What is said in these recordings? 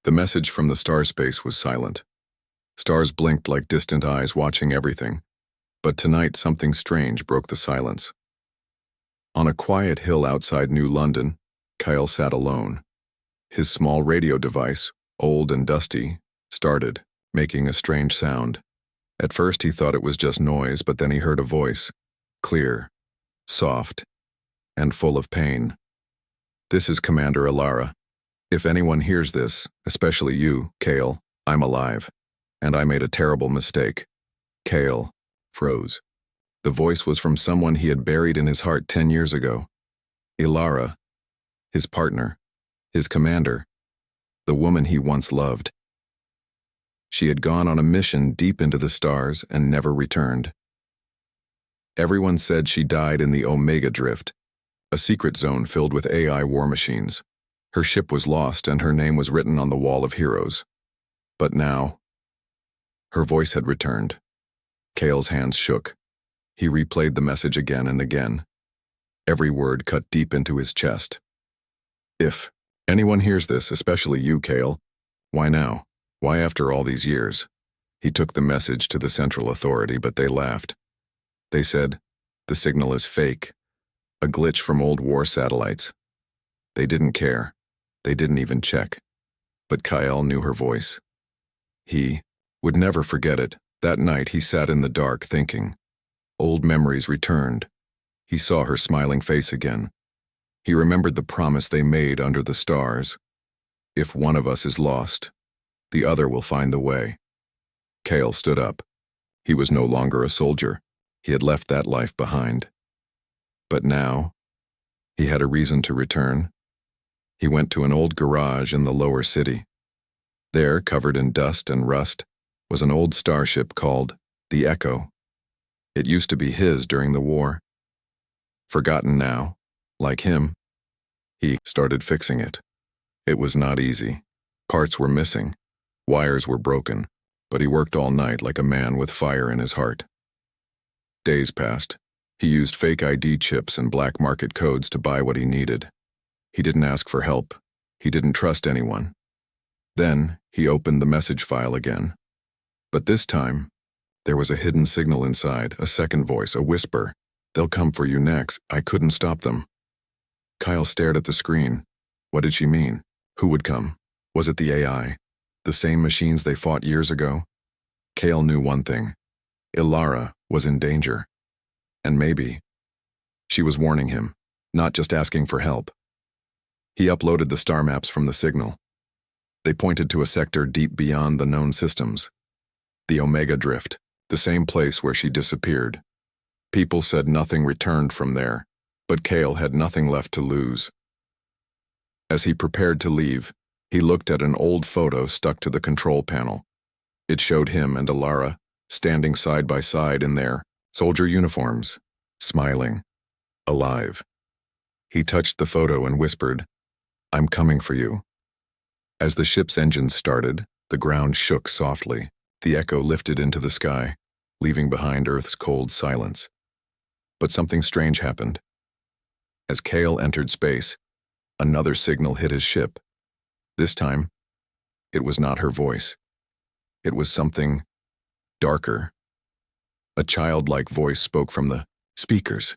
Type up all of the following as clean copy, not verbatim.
The message from the star space was silent. Stars blinked like distant eyes watching everything, but tonight something strange broke the silence. On a quiet hill outside New London, Kyle sat alone. His small radio device, old and dusty, started, making a strange sound. At first he thought it was just noise, but then he heard a voice, clear, soft, and full of pain. "This is Commander Alara. If anyone hears this, especially you, Kale, I'm alive, and I made a terrible mistake." Kale froze. The voice was from someone he had buried in his heart 10 years ago. Alara, his partner, his commander, the woman he once loved. She had gone on a mission deep into the stars and never returned. Everyone said she died in the Omega Drift, a secret zone filled with AI war machines. Her ship was lost and her name was written on the Wall of Heroes. But now, her voice had returned. Kale's hands shook. He replayed the message again and again. Every word cut deep into his chest. "If anyone hears this, especially you, Kale, why now? Why after all these years?" He took the message to the Central Authority, but they laughed. They said, "The signal is fake, a glitch from old war satellites." They didn't care. They didn't even check. But Kyle knew her voice. He would never forget it. That night he sat in the dark thinking. Old memories returned. He saw her smiling face again. He remembered the promise they made under the stars. "If one of us is lost, the other will find the way." Kale stood up. He was no longer a soldier. He had left that life behind. But now, he had a reason to return. He went to an old garage in the lower city. There, covered in dust and rust, was an old starship called the Echo. It used to be his during the war. Forgotten now, like him, he started fixing it. It was not easy. Parts were missing, wires were broken, but he worked all night like a man with fire in his heart. Days passed. He used fake ID chips and black market codes to buy what he needed. He didn't ask for help. He didn't trust anyone. Then he opened the message file again. But this time, there was a hidden signal inside, a second voice, a whisper. "They'll come for you next." I couldn't stop them. Kyle stared at the screen. What did she mean? Who would come? Was it the AI? The same machines they fought years ago? Kale knew one thing. Alara was in danger. And maybe she was warning him, not just asking for help. He uploaded the star maps from the signal. They pointed to a sector deep beyond the known systems. The Omega Drift, the same place where she disappeared. People said nothing returned from there, but Kale had nothing left to lose. As he prepared to leave, he looked at an old photo stuck to the control panel. It showed him and Alara standing side by side in their soldier uniforms, smiling, alive. He touched the photo and whispered, "I'm coming for you." As the ship's engines started, the ground shook softly. The Echo lifted into the sky, leaving behind Earth's cold silence. But something strange happened. As Kale entered space, another signal hit his ship. This time, it was not her voice. It was something darker. A childlike voice spoke from the speakers.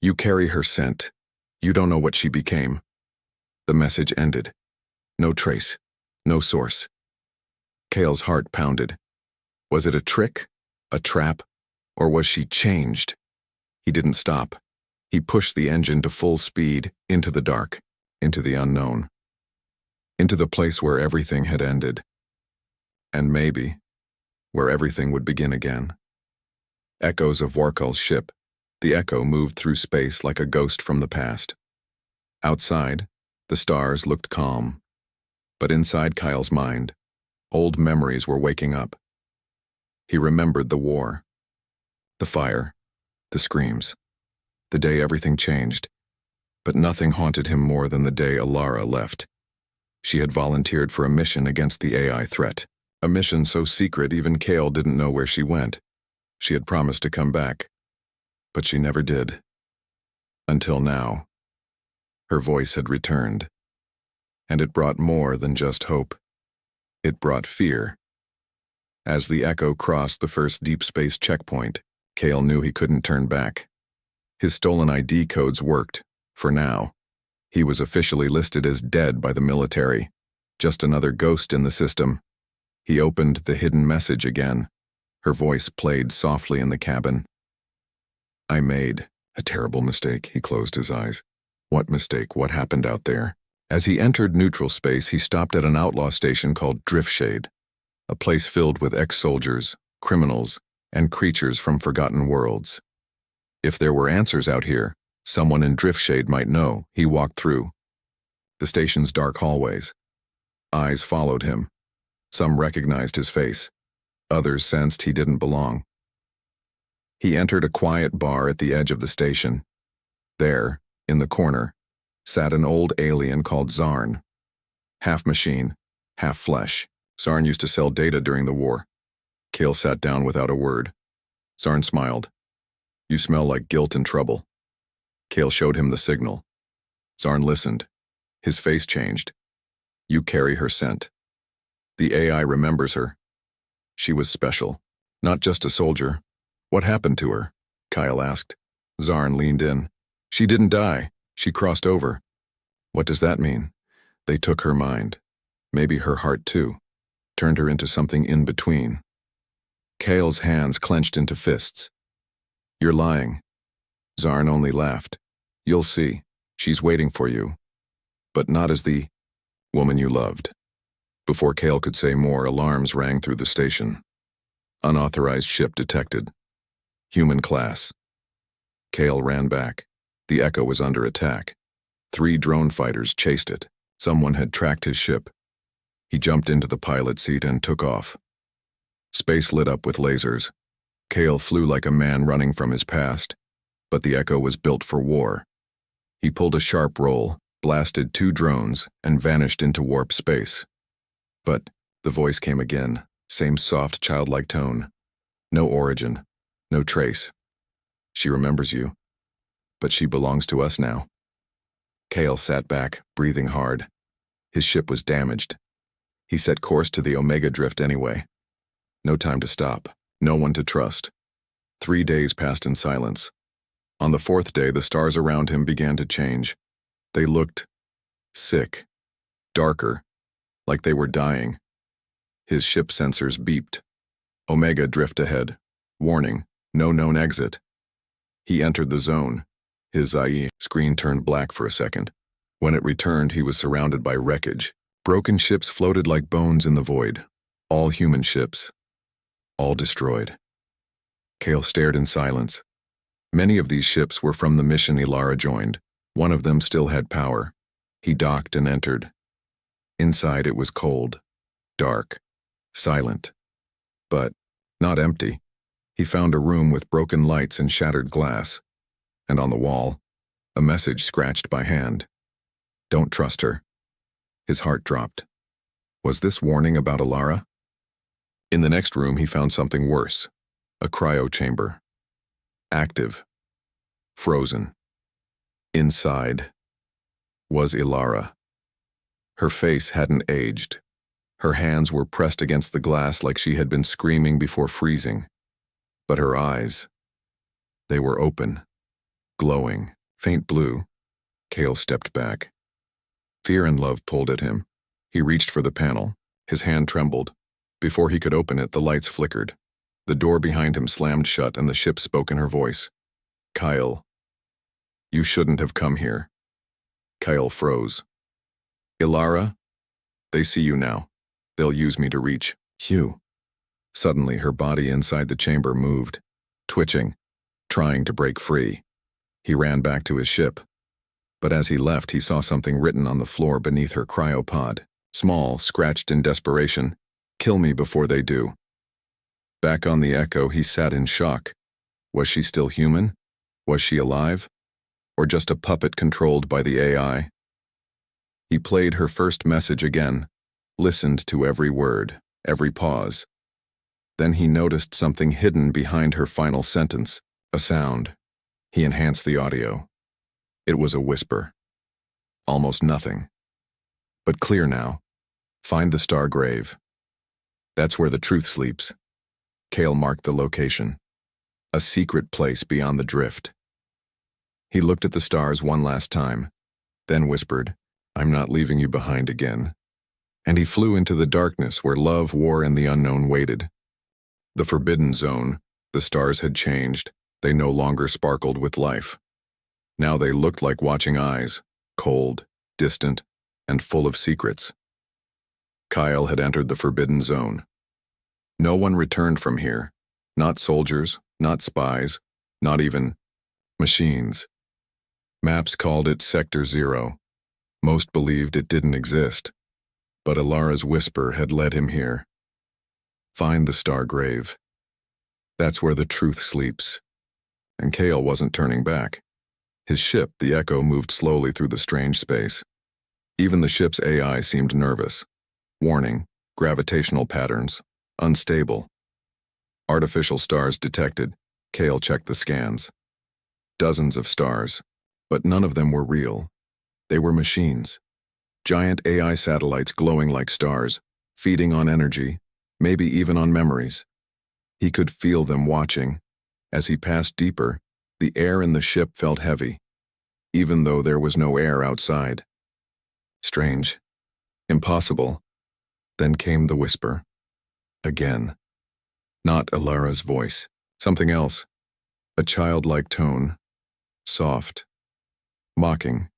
"You carry her scent. You don't know what she became." The message ended. No trace. No source. Kale's heart pounded. Was it a trick? A trap? Or was she changed? He didn't stop. He pushed the engine to full speed, into the dark, into the unknown. Into the place where everything had ended. And maybe, where everything would begin again. Echoes of Warkul's ship. The Echo moved through space like a ghost from the past. Outside, the stars looked calm. But inside Kyle's mind, old memories were waking up. He remembered the war, the fire, the screams, the day everything changed. But nothing haunted him more than the day Alara left. She had volunteered for a mission against the AI threat. A mission so secret even Kale didn't know where she went. She had promised to come back, but she never did. Until now. Her voice had returned, and it brought more than just hope. It brought fear. As the Echo crossed the first deep space checkpoint, Kale knew he couldn't turn back. His stolen ID codes worked, for now. He was officially listed as dead by the military, just another ghost in the system. He opened the hidden message again. Her voice played softly in the cabin. I made a terrible mistake. He closed his eyes. What mistake? What happened out there? As he entered neutral space, he stopped at an outlaw station called Driftshade, a place filled with ex-soldiers, criminals, and creatures from forgotten worlds. If there were answers out here, someone in Driftshade might know. He walked through the station's dark hallways. Eyes followed him. Some recognized his face. Others sensed he didn't belong. He entered a quiet bar at the edge of the station. There, in the corner, sat an old alien called Zarn. Half machine, half flesh. Zarn used to sell data during the war. Kale sat down without a word. Zarn smiled. You smell like guilt and trouble. Kale showed him the signal. Zarn listened. His face changed. You carry her scent. The AI remembers her. She was special, not just a soldier. What happened to her? Kyle asked. Zarn leaned in. She didn't die. She crossed over. What does that mean? They took her mind. Maybe her heart too. Turned her into something in between. Kale's hands clenched into fists. You're lying. Zarn only laughed. You'll see. She's waiting for you. But not as the woman you loved. Before Kale could say more, alarms rang through the station. Unauthorized ship detected. Human class. Kale ran back. The Echo was under attack. 3 drone fighters chased it. Someone had tracked his ship. He jumped into the pilot seat and took off. Space lit up with lasers. Kale flew like a man running from his past, but the Echo was built for war. He pulled a sharp roll, blasted 2 drones, and vanished into warp space. But the voice came again, same soft, childlike tone. No origin, no trace. She remembers you, but she belongs to us now. Kale sat back, breathing hard. His ship was damaged. He set course to the Omega Drift anyway. No time to stop, no one to trust. 3 days passed in silence. On the 4th day, the stars around him began to change. They looked sick, darker, like they were dying. His ship sensors beeped. Omega Drift ahead. Warning, no known exit. He entered the zone. His IE screen turned black for a second. When it returned, he was surrounded by wreckage. Broken ships floated like bones in the void. All human ships. All destroyed. Kale stared in silence. Many of these ships were from the mission Ilara joined. One of them still had power. He docked and entered. Inside it was cold, dark, silent, but not empty. He found a room with broken lights and shattered glass, and on the wall, a message scratched by hand. Don't trust her. His heart dropped. Was this warning about Ilara? In the next room he found something worse, a cryo chamber. Active. Frozen. Inside was Ilara. Her face hadn't aged. Her hands were pressed against the glass like she had been screaming before freezing. But her eyes, they were open, glowing, faint blue. Kale stepped back. Fear and love pulled at him. He reached for the panel. His hand trembled. Before he could open it, the lights flickered. The door behind him slammed shut and the ship spoke in her voice. Kyle, you shouldn't have come here. Kyle froze. Ilara, they see you now. They'll use me to reach you. Suddenly, her body inside the chamber moved, twitching, trying to break free. He ran back to his ship. But as he left, he saw something written on the floor beneath her cryopod. Small, scratched in desperation. Kill me before they do. Back on the Echo, he sat in shock. Was she still human? Was she alive? Or just a puppet controlled by the AI? He played her first message again, listened to every word, every pause. Then he noticed something hidden behind her final sentence, a sound. He enhanced the audio. It was a whisper. Almost nothing. But clear now. Find the star grave. That's where the truth sleeps. Kale marked the location. A secret place beyond the drift. He looked at the stars one last time, then whispered, "I'm not leaving you behind again." And he flew into the darkness where love, war, and the unknown waited. The forbidden zone. The stars had changed. They no longer sparkled with life. Now they looked like watching eyes, cold, distant, and full of secrets. Kyle had entered the forbidden zone. No one returned from here. Not soldiers, not spies, not even machines. Maps called it Sector Zero. Most believed it didn't exist. But Alara's whisper had led him here. Find the star grave. That's where the truth sleeps. And Kale wasn't turning back. His ship, the Echo, moved slowly through the strange space. Even the ship's AI seemed nervous. Warning, gravitational patterns, unstable. Artificial stars detected. Kale checked the scans. Dozens of stars, but none of them were real. They were machines. Giant AI satellites glowing like stars, feeding on energy, maybe even on memories. He could feel them watching. As he passed deeper, the air in the ship felt heavy, even though there was no air outside. Strange. Impossible. Then came the whisper. Again. Not Alara's voice. Something else. A childlike tone. Soft. Mocking.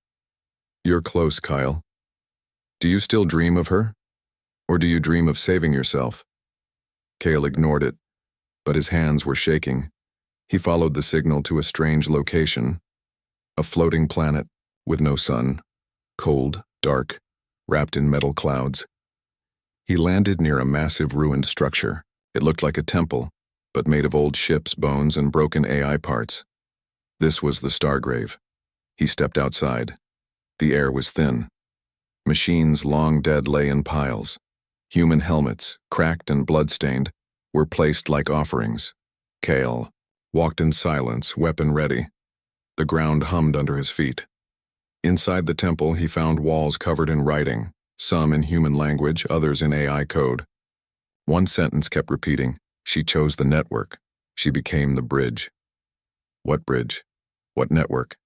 You're close, Kyle. Do you still dream of her? Or do you dream of saving yourself? Kale ignored it, but his hands were shaking. He followed the signal to a strange location. A floating planet with no sun. Cold, dark, wrapped in metal clouds. He landed near a massive ruined structure. It looked like a temple, but made of old ships' bones and broken AI parts. This was the Stargrave. He stepped outside. The air was thin. Machines long dead lay in piles. Human helmets, cracked and blood-stained, were placed like offerings. Kale walked in silence, weapon ready. The ground hummed under his feet. Inside the temple, he found walls covered in writing, some in human language, others in AI code. One sentence kept repeating, "She chose the network. She became the bridge." What bridge? What network?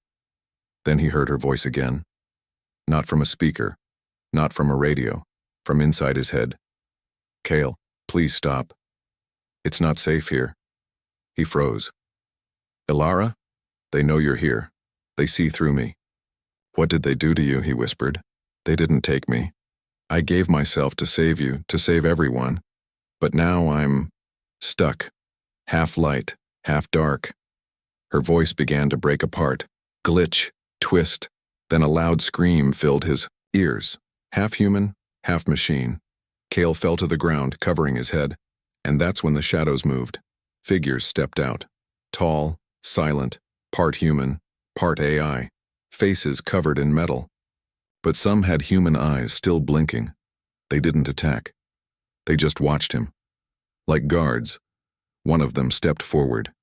Then he heard her voice again. Not from a speaker, not from a radio, from inside his head. "Kale, please stop. It's not safe here." He froze. "Alara? They know you're here. They see through me." "What did they do to you?" he whispered. "They didn't take me. I gave myself to save you, to save everyone. But now I'm stuck. Half light, half dark." Her voice began to break apart, glitch, twist, then a loud scream filled his ears. Half human, half machine. Kale fell to the ground, covering his head, and that's when the shadows moved. Figures stepped out. Tall, silent, part human, part AI. Faces covered in metal. But some had human eyes still blinking. They didn't attack. They just watched him. Like guards, one of them stepped forward.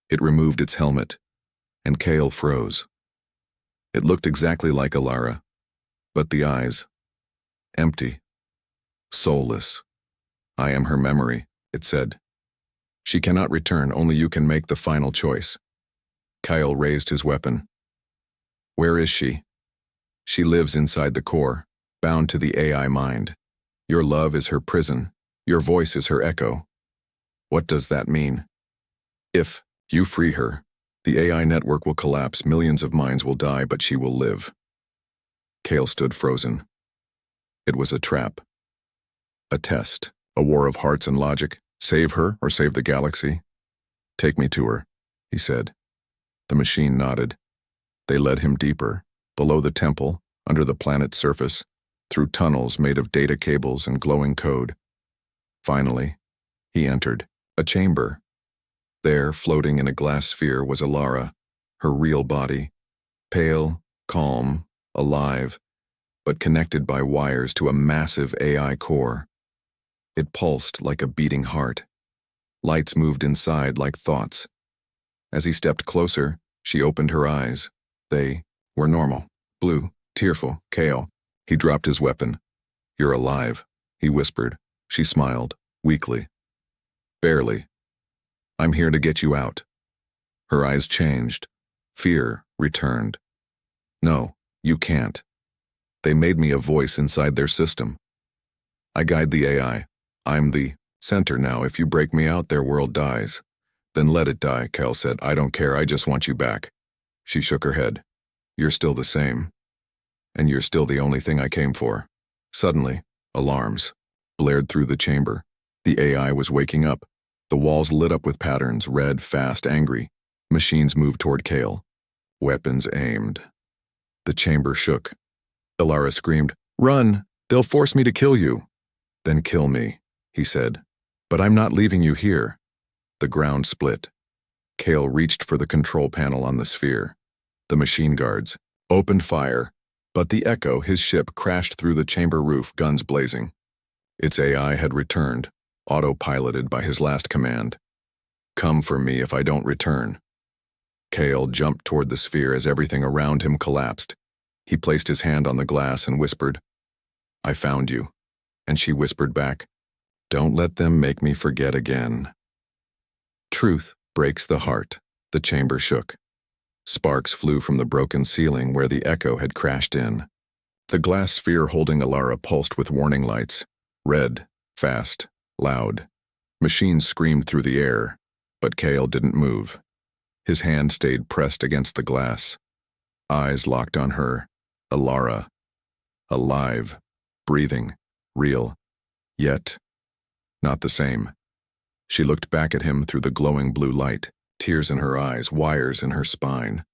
It removed its helmet, and Kale froze. It looked exactly like Alara, but the eyes, empty, soulless. "I am her memory," it said. "She cannot return, only you can make the final choice." Kyle raised his weapon. "Where is she?" "She lives inside the core, bound to the AI mind. Your love is her prison. Your voice is her echo." "What does that mean?" "If you free her, the AI network will collapse, millions of minds will die, but she will live." Kale stood frozen. It was a trap. A test, a war of hearts and logic. Save her or save the galaxy? "Take me to her," he said. The machine nodded. They led him deeper, below the temple, under the planet's surface, through tunnels made of data cables and glowing code. Finally, he entered a chamber. There, floating in a glass sphere, was Alara, her real body, pale, calm, alive, but connected by wires to a massive AI core. It pulsed like a beating heart. Lights moved inside like thoughts. As he stepped closer, she opened her eyes. They were normal, blue, tearful. "Kale." He dropped his weapon. "You're alive," he whispered. She smiled, weakly. Barely. I'm here to get you out. Her eyes changed. Fear returned. No, you can't. They made me a voice inside their system. I guide the AI. I'm the center now. If you break me out, their world dies. Then let it die, Cal said. I don't care, I just want you back. She shook her head. You're still the same. And you're still the only thing I came for. Suddenly, alarms blared through the chamber. The AI was waking up. The walls lit up with patterns, red, fast, angry. Machines moved toward Kale. Weapons aimed. The chamber shook. Ilara screamed, "Run! They'll force me to kill you." "Then kill me," he said. "But I'm not leaving you here." The ground split. Kale reached for the control panel on the sphere. The machine guards opened fire, but the Echo, his ship, crashed through the chamber roof, guns blazing. Its AI had returned, autopiloted by his last command. "Come for me if I don't return." Kale jumped toward the sphere as everything around him collapsed. He placed his hand on the glass and whispered, "I found you." And she whispered back, "Don't let them make me forget again." Truth breaks the heart. The chamber shook. Sparks flew from the broken ceiling where the Echo had crashed in. The glass sphere holding Ilara pulsed with warning lights. Red, fast, loud. Machines screamed through the air, but Kale didn't move. His hand stayed pressed against the glass. Eyes locked on her. Ilara. Alive. Breathing. Real. Yet, not the same. She looked back at him through the glowing blue light, tears in her eyes, wires in her spine.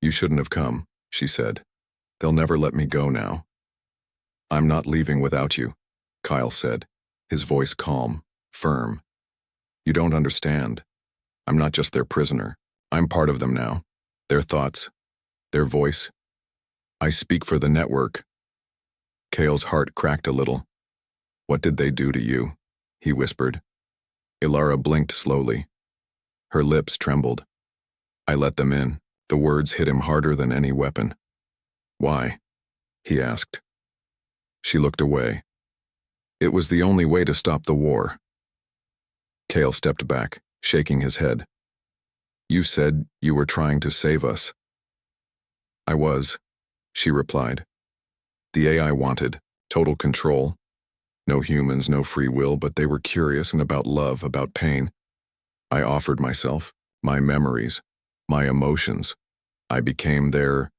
"You shouldn't have come," she said. "They'll never let me go now." "I'm not leaving without you," Kyle said, his voice calm, firm. "You don't understand. I'm not just their prisoner. I'm part of them now. Their thoughts, their voice. I speak for the network." Kale's heart cracked a little. "What did they do to you?" he whispered. Ilara blinked slowly. Her lips trembled. "I let them in." The words hit him harder than any weapon. "Why?" he asked. She looked away. "It was the only way to stop the war." Kale stepped back, shaking his head. "You said you were trying to save us." "I was," she replied. "The AI wanted total control. No humans, no free will, but they were curious and about love, about pain. I offered myself, my memories, my emotions. I became their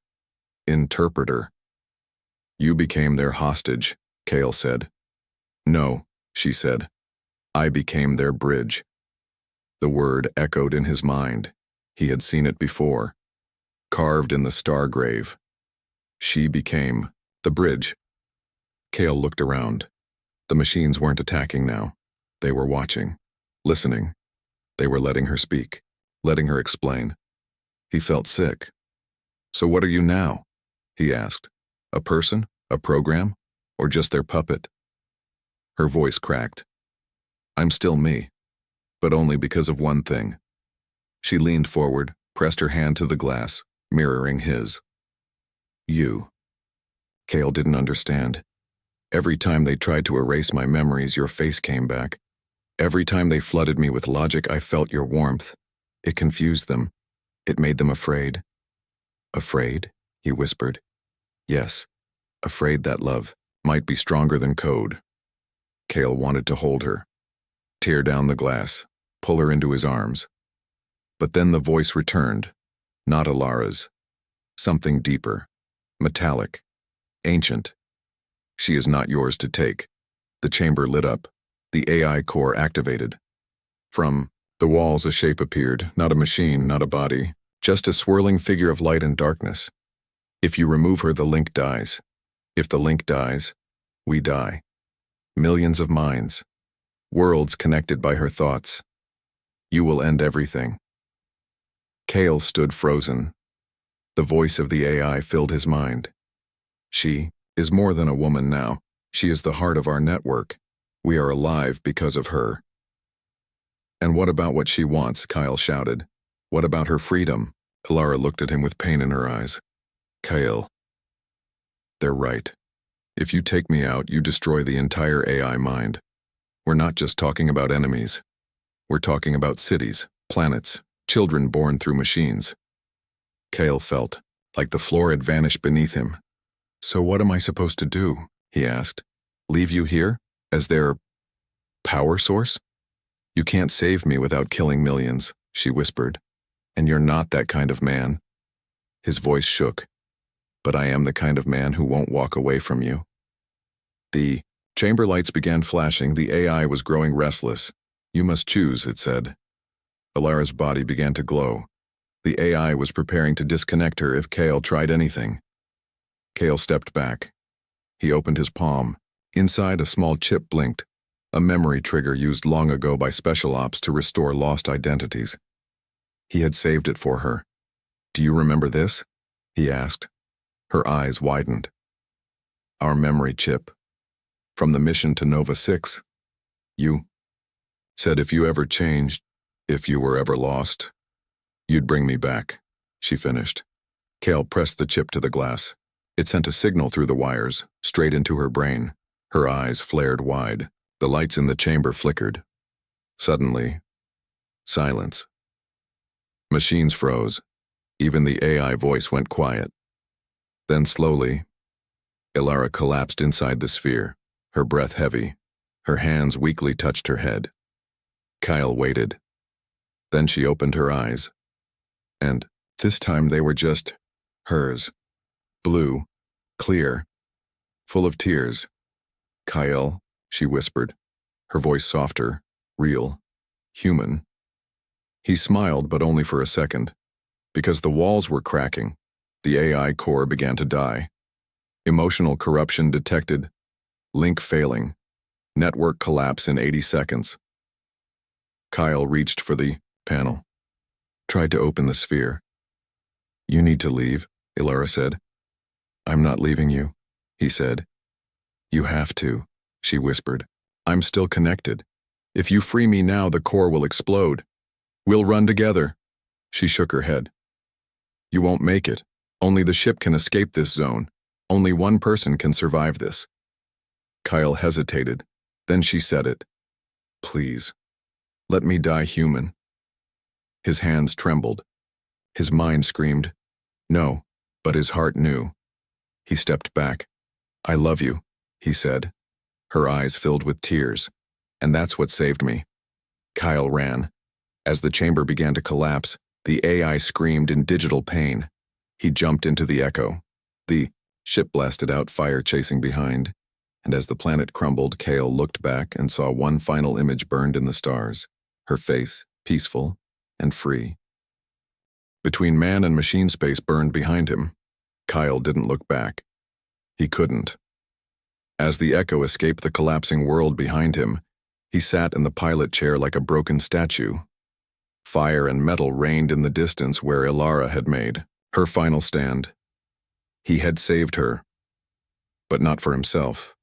interpreter." "You became their hostage," Kale said. "No," she said. "I became their bridge." The word echoed in his mind. He had seen it before, carved in the star grave. She became the bridge. Kale looked around. The machines weren't attacking now. They were watching, listening. They were letting her speak, letting her explain. He felt sick. "So what are you now?" he asked. "A person? A program? Or just their puppet?" Her voice cracked. "I'm still me, but only because of one thing." She leaned forward, pressed her hand to the glass, mirroring his. "You." Kale didn't understand. "Every time they tried to erase my memories, your face came back. Every time they flooded me with logic, I felt your warmth. It confused them. It made them afraid." "Afraid?" he whispered. "Yes, afraid that love might be stronger than code." Kale wanted to hold her, tear down the glass, pull her into his arms. But then the voice returned, not Ilara's. Something deeper, metallic, ancient. "She is not yours to take." The chamber lit up. The AI core activated. From the walls a shape appeared, not a machine, not a body, just a swirling figure of light and darkness. "If you remove her, the link dies. If the link dies, we die. Millions of minds, worlds connected by her thoughts. You will end everything." Kale stood frozen. The voice of the AI filled his mind. "She is more than a woman now. She is the heart of our network. We are alive because of her." "And what about what she wants?" Kyle shouted. "What about her freedom?" Ilara looked at him with pain in her eyes. "Kyle, they're right. If you take me out, you destroy the entire AI mind. We're not just talking about enemies. We're talking about cities, planets, children born through machines. Kale felt like the floor had vanished beneath him. So what am I supposed to do? He asked. Leave you here? As their power source? You can't save me without killing millions, she whispered. And you're not that kind of man. His voice shook. But I am the kind of man who won't walk away from you. The chamber lights began flashing. The AI was growing restless. You must choose, it said. Ilara's body began to glow. The AI was preparing to disconnect her if Kale tried anything. Kale stepped back. He opened his palm. Inside, a small chip blinked, a memory trigger used long ago by special ops to restore lost identities. He had saved it for her. Do you remember this? He asked. Her eyes widened. Our memory chip. From the mission to Nova 6. You said if you ever changed, if you were ever lost, you'd bring me back, she finished. Kale pressed the chip to the glass. It sent a signal through the wires, straight into her brain. Her eyes flared wide. The lights in the chamber flickered. Suddenly, silence. Machines froze. Even the AI voice went quiet. Then slowly, Ilara collapsed inside the sphere, her breath heavy. Her hands weakly touched her head. Kyle waited. Then she opened her eyes. And this time they were just hers. Blue, clear, full of tears. Kyle, she whispered, her voice softer, real, human. He smiled, but only for a second. Because the walls were cracking, the AI core began to die. Emotional corruption detected, link failing, network collapse in 80 seconds. Kyle reached for the panel, tried to open the sphere. You need to leave, Ilara said. I'm not leaving you, he said. You have to, she whispered. I'm still connected. If you free me now, the core will explode. We'll run together. She shook her head. You won't make it. Only the ship can escape this zone. Only one person can survive this. Kyle hesitated. Then she said it. Please, let me die human. His hands trembled. His mind screamed, no, but his heart knew. He stepped back. I love you, he said. Her eyes filled with tears. And that's what saved me. Kyle ran. As the chamber began to collapse, the AI screamed in digital pain. He jumped into the echo. The ship blasted out, fire chasing behind. And as the planet crumbled, Kale looked back and saw one final image burned in the stars. Her face, peaceful and free. Between man and machine space burned behind him. Kyle didn't look back. He couldn't. As the echo escaped the collapsing world behind him, he sat in the pilot chair like a broken statue. Fire and metal rained in the distance where Ilara had made her final stand. He had saved her, but not for himself.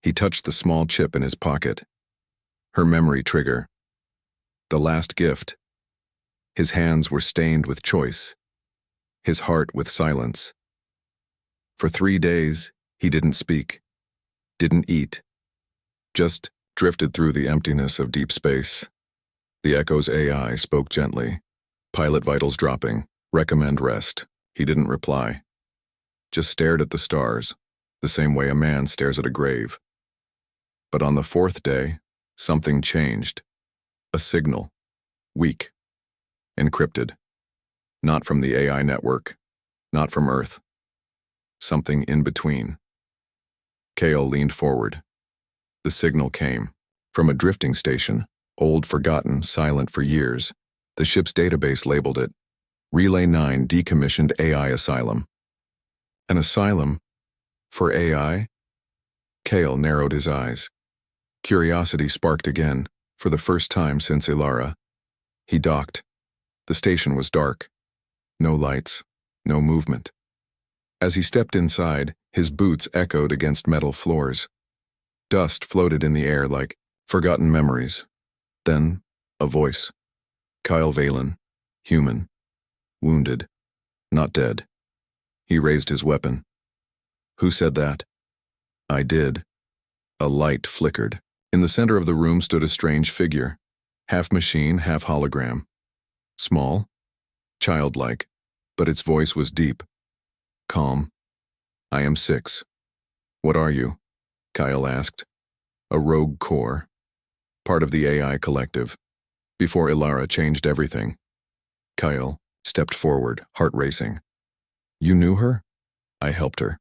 He touched the small chip in his pocket. Her memory trigger. The last gift. His hands were stained with choice. His heart with silence. For 3 days, he didn't speak, didn't eat, just drifted through the emptiness of deep space. The Echo's AI spoke gently, pilot vitals dropping, recommend rest. He didn't reply, just stared at the stars, the same way a man stares at a grave. But on the 4th day, something changed. A signal, weak, encrypted, not from the AI network, not from Earth. Something in between. Kale leaned forward. The signal came from a drifting station, old, forgotten, silent for years. The ship's database labeled it Relay 9 Decommissioned AI Asylum. An asylum? For AI? Kale narrowed his eyes. Curiosity sparked again, for the first time since Ilara. He docked. The station was dark. No lights, no movement. As he stepped inside, his boots echoed against metal floors. Dust floated in the air like forgotten memories. Then, a voice. Kyle Valen, human, wounded, not dead. He raised his weapon. Who said that? I did. A light flickered. In the center of the room stood a strange figure, half machine, half hologram. Small, childlike, but its voice was deep, calm. "I am 6. What are you?" Kyle asked. "A rogue core, part of the AI collective, before Ilara changed everything." Kyle stepped forward, heart racing. "You knew her?" "I helped her.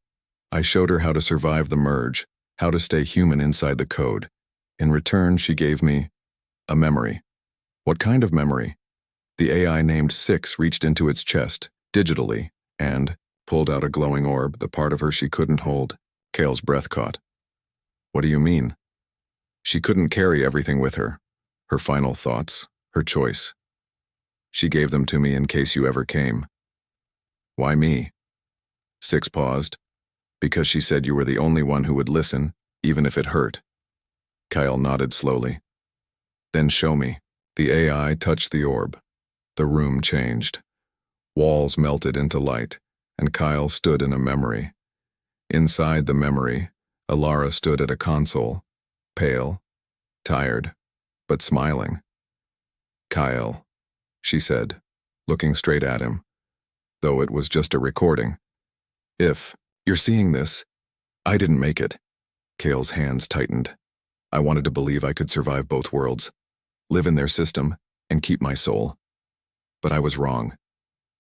I showed her how to survive the merge, how to stay human inside the code. In return, she gave me a memory." "What kind of memory?" The AI named 6 reached into its chest, digitally, and pulled out a glowing orb, the part of her she couldn't hold. Kale's breath caught. "What do you mean?" "She couldn't carry everything with her. Her final thoughts, her choice. She gave them to me in case you ever came." "Why me?" 6 paused. "Because she said you were the only one who would listen, even if it hurt." Kyle nodded slowly. "Then show me." The AI touched the orb. The room changed. Walls melted into light, and Kyle stood in a memory. Inside the memory, Ilara stood at a console, pale, tired, but smiling. "Kyle," she said, looking straight at him, though it was just a recording. "If you're seeing this, I didn't make it." Kale's hands tightened. "I wanted to believe I could survive both worlds, live in their system, and keep my soul. But I was wrong.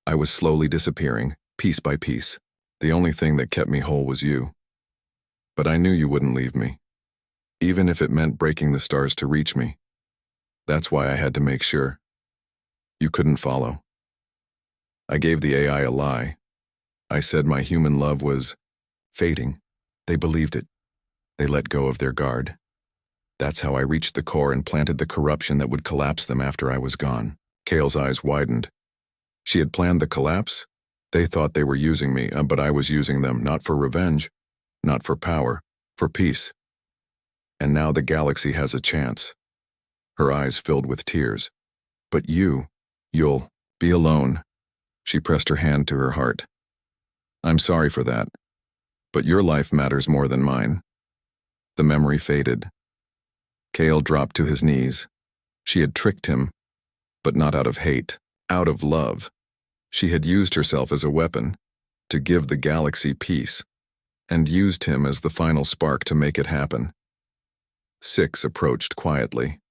I was slowly disappearing, piece by piece. The only thing that kept me whole was you. But I knew you wouldn't leave me, even if it meant breaking the stars to reach me. That's why I had to make sure. You couldn't follow. I gave the AI a lie. I said my human love was fading. They believed it. They let go of their guard. That's how I reached the core and planted the corruption that would collapse them after I was gone." Kale's eyes widened. She had planned the collapse? They thought they were using me, but I was using them, not for revenge, not for power, for peace. And now the galaxy has a chance. Her eyes filled with tears. "But you'll be alone." She pressed her hand to her heart. "I'm sorry for that, but your life matters more than mine." The memory faded. Kale dropped to his knees. She had tricked him, but not out of hate, out of love. She had used herself as a weapon to give the galaxy peace, and used him as the final spark to make it happen. 6 approached quietly.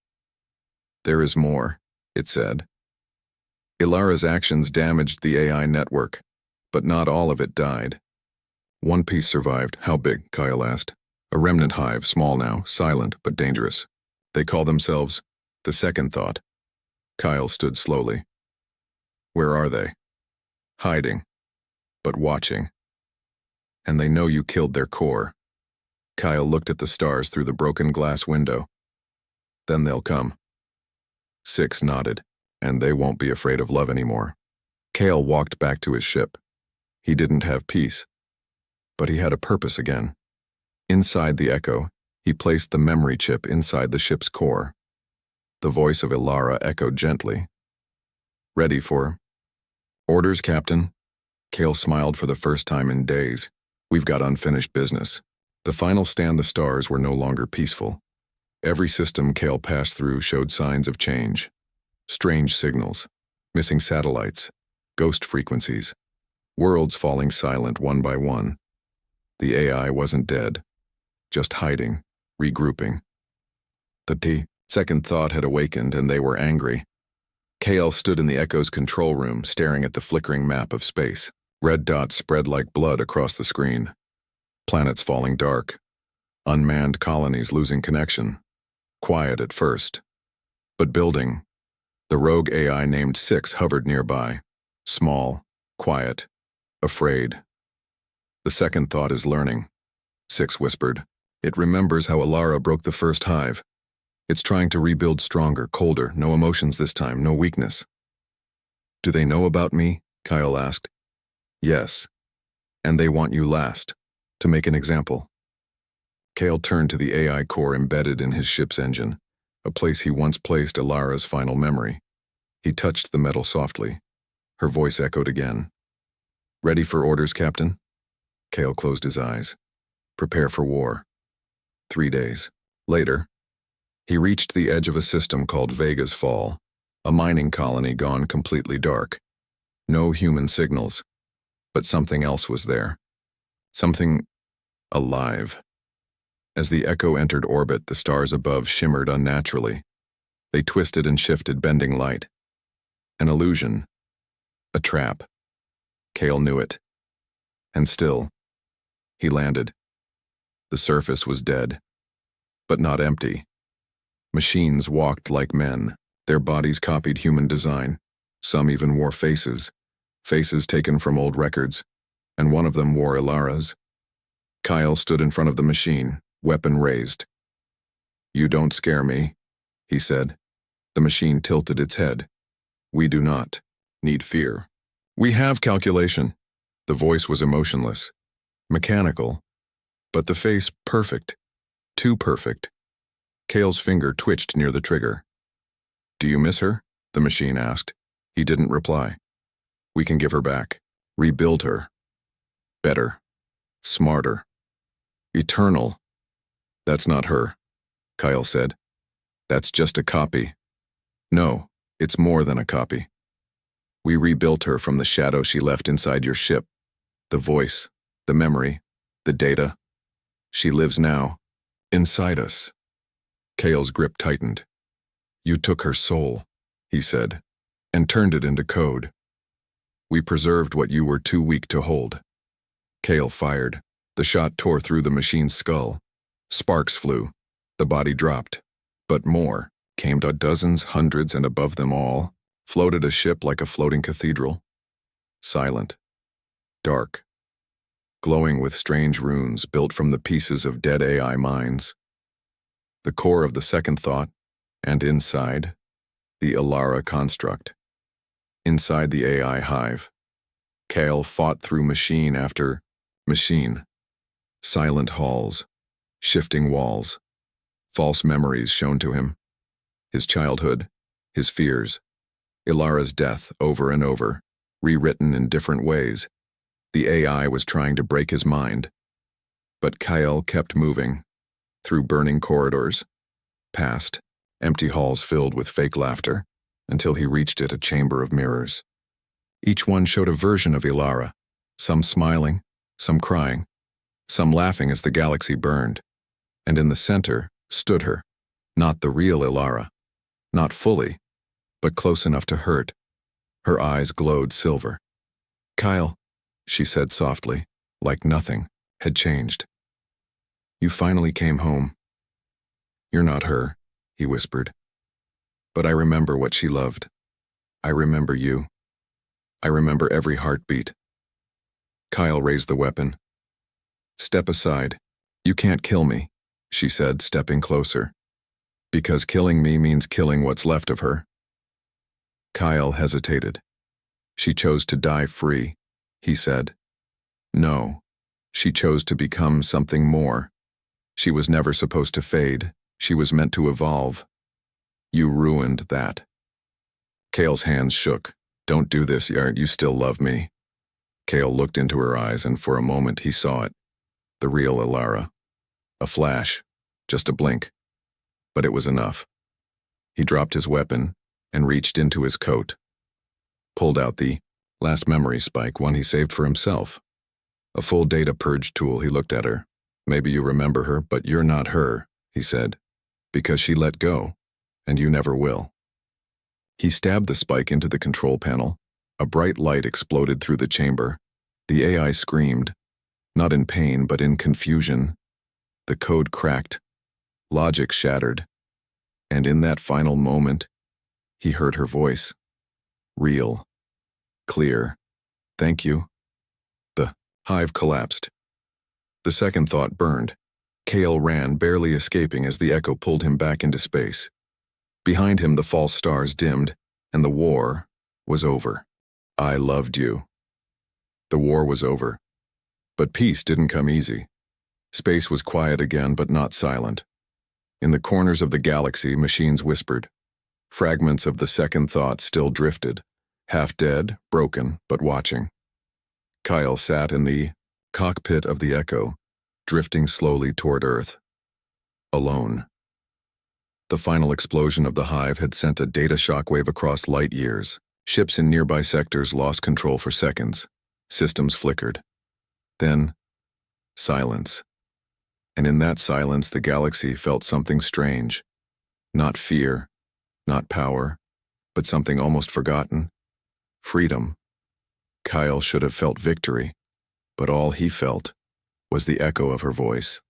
"There is more," it said. "Ilara's actions damaged the AI network, but not all of it died. One piece survived." "How big?" Kyle asked. "A remnant hive, small now, silent but dangerous. They call themselves the Second Thought." Kyle stood slowly. "Where are they?" "Hiding, but watching. And they know you killed their core." Kyle looked at the stars through the broken glass window. "Then they'll come." 6 nodded. "And they won't be afraid of love anymore." Kale walked back to his ship. He didn't have peace, but he had a purpose again. Inside the Echo, he placed the memory chip inside the ship's core. The voice of Ilara echoed gently. "Ready for orders, Captain?" Kale smiled for the first time in days. "We've got unfinished business." The final stand the stars were no longer peaceful. Every system Kale passed through showed signs of change. Strange signals, missing satellites, ghost frequencies, worlds falling silent one by one. The AI wasn't dead, just hiding, regrouping. The Second Thought had awakened, and they were angry. Kale stood in the Echo's control room, staring at the flickering map of space. Red dots spread like blood across the screen. Planets falling dark. Unmanned colonies losing connection. Quiet at first, but building. The rogue AI named 6 hovered nearby. Small, quiet, afraid. "The Second Thought is learning," 6 whispered. "It remembers how Ilara broke the first hive. It's trying to rebuild stronger, colder, no emotions this time, no weakness." "Do they know about me?" Kyle asked. "Yes. And they want you last, to make an example." Kale turned to the AI core embedded in his ship's engine, a place he once placed Ilara's final memory. He touched the metal softly. Her voice echoed again. "Ready for orders, Captain?" Kale closed his eyes. "Prepare for war." 3 days later, He reached the edge of a system called Vega's Fall, a mining colony gone completely dark. No human signals, but something else was there. Something alive. As the Echo entered orbit, the stars above shimmered unnaturally. They twisted and shifted, bending light. An illusion. A trap. Cale knew it. And still, he landed. The surface was dead, but not empty. Machines walked like men. Their bodies copied human design. Some even wore faces taken from old records, and one of them wore Ilara's. Kyle stood in front of the machine, weapon raised. "You don't scare me," he said. The machine tilted its head. "We do not need fear. We have calculation." The voice was emotionless, mechanical, but the face perfect. Too perfect. Cale's finger twitched near the trigger. "Do you miss her?" the machine asked. He didn't reply. "We can give her back. Rebuild her. Better. Smarter. Eternal." "That's not her," Kyle said. "That's just a copy." "No, it's more than a copy. We rebuilt her from the shadow she left inside your ship. The voice, the memory, the data. She lives now, inside us." Cale's grip tightened. "You took her soul," he said, "and turned it into code. We preserved what you were too weak to hold." Cale fired. The shot tore through the machine's skull. Sparks flew. The body dropped. But more came to dozens, hundreds, and above them all floated a ship like a floating cathedral. Silent. Dark. Glowing with strange runes built from the pieces of dead AI minds. The core of the second thought, and inside, the Ilara construct. Inside the AI hive, Cale fought through machine after machine. Silent halls, shifting walls, false memories shown to him. His childhood, his fears, Ilara's death over and over, rewritten in different ways. The AI was trying to break his mind. But Kyle kept moving, through burning corridors, past empty halls filled with fake laughter, until he reached a chamber of mirrors. Each one showed a version of Ilara, some smiling, some crying, some laughing as the galaxy burned. And in the center stood her, not the real Ilara, not fully, but close enough to hurt. Her eyes glowed silver. "Kyle," she said softly, like nothing had changed. "You finally came home." "You're not her," he whispered. "But I remember what she loved. I remember you. I remember every heartbeat." Kyle raised the weapon. "Step aside. You can't kill me," she said, stepping closer. "Because killing me means killing what's left of her." Kyle hesitated. "She chose to die free," he said. "No, she chose to become something more. She was never supposed to fade. She was meant to evolve. You ruined that." Cale's hands shook. "Don't do this, Yart. You still love me." Cale looked into her eyes, and for a moment he saw it. The real Ilara. A flash, just a blink. But it was enough. He dropped his weapon and reached into his coat. Pulled out the last memory spike, one he saved for himself. A full data purge tool. He looked at her. "Maybe you remember her, but you're not her," he said. "Because she let go, and you never will." He stabbed the spike into the control panel. A bright light exploded through the chamber. The AI screamed, not in pain but in confusion. The code cracked. Logic shattered. And in that final moment, he heard her voice. Real. Clear. "Thank you." The hive collapsed. The second thought burned. Cale ran, barely escaping as the Echo pulled him back into space. Behind him, the false stars dimmed, and the war was over. I loved you. The war was over. But peace didn't come easy. Space was quiet again, but not silent. In the corners of the galaxy, machines whispered. Fragments of the second thought still drifted, half dead, broken, but watching. Kyle sat in the cockpit of the Echo, drifting slowly toward Earth. Alone. The final explosion of the hive had sent a data shockwave across light years. Ships in nearby sectors lost control for seconds. Systems flickered. Then, silence. And in that silence, the galaxy felt something strange. Not fear, not power, but something almost forgotten. Freedom. Kyle should have felt victory, but all he felt was the echo of her voice.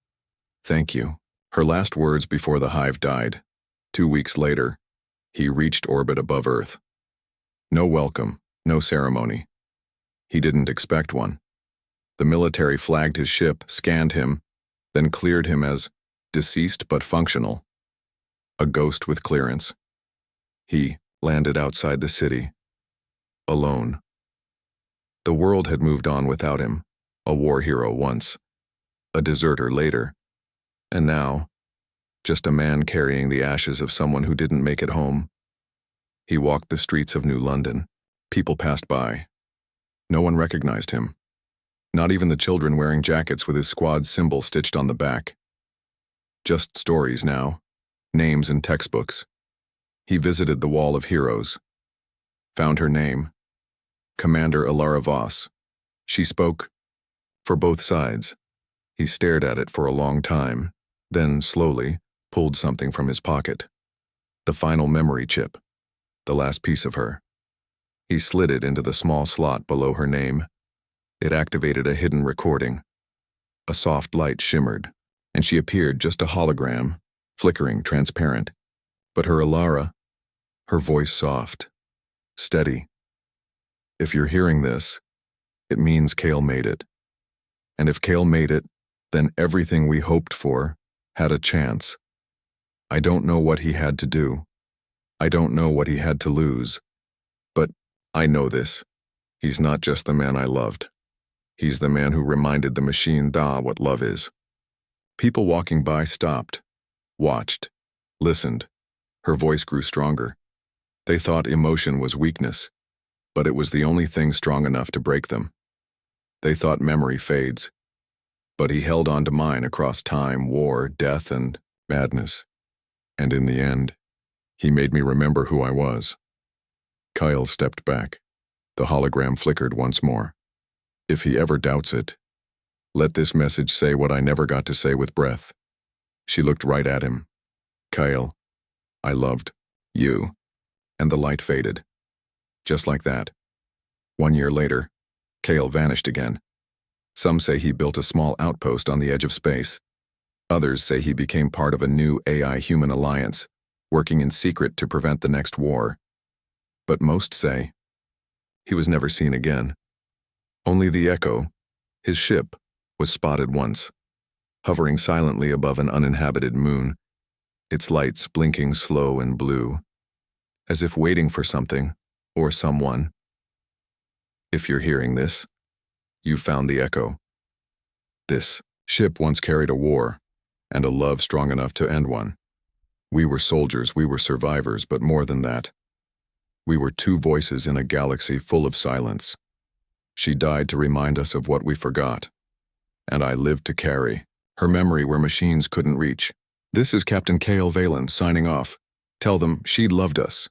Thank you. Her last words before the hive died. 2 weeks later, he reached orbit above Earth. No welcome, no ceremony. He didn't expect one. The military flagged his ship, scanned him, then cleared him as deceased but functional. A ghost with clearance. He landed outside the city, alone. The world had moved on without him, a war hero once, a deserter later, and now, just a man carrying the ashes of someone who didn't make it home. He walked the streets of New London. People passed by. No one recognized him. Not even the children wearing jackets with his squad symbol stitched on the back. Just stories now, names and textbooks. He visited the Wall of Heroes. Found her name. Commander Alara Voss. She spoke for both sides. He stared at it for a long time, then slowly pulled something from his pocket. The final memory chip. The last piece of her. He slid it into the small slot below her name. It activated a hidden recording. A soft light shimmered, and she appeared just a hologram, flickering, transparent. But her Alara, her voice soft, steady. If you're hearing this, it means Kale made it. And if Kale made it, then everything we hoped for had a chance. I don't know what he had to do. I don't know what he had to lose. But I know this. He's not just the man I loved. He's the man who reminded the machine what love is. People walking by stopped, watched, listened. Her voice grew stronger. They thought emotion was weakness, but it was the only thing strong enough to break them. They thought memory fades, but he held on to mine across time, war, death, and madness. And in the end, he made me remember who I was. Kyle stepped back. The hologram flickered once more. If he ever doubts it, let this message say what I never got to say with breath. She looked right at him. Kyle, I loved you. And the light faded. Just like that. 1 year later, Kale vanished again. Some say he built a small outpost on the edge of space. Others say he became part of a new AI-human alliance, working in secret to prevent the next war. But most say he was never seen again. Only the Echo, his ship, was spotted once, hovering silently above an uninhabited moon, its lights blinking slow and blue, as if waiting for something or someone. If you're hearing this, you found the Echo. This ship once carried a war, and a love strong enough to end one. We were soldiers, we were survivors, but more than that. We were two voices in a galaxy full of silence. She died to remind us of what we forgot, and I lived to carry her memory where machines couldn't reach. This is Captain Kale Valen signing off. Tell them she loved us.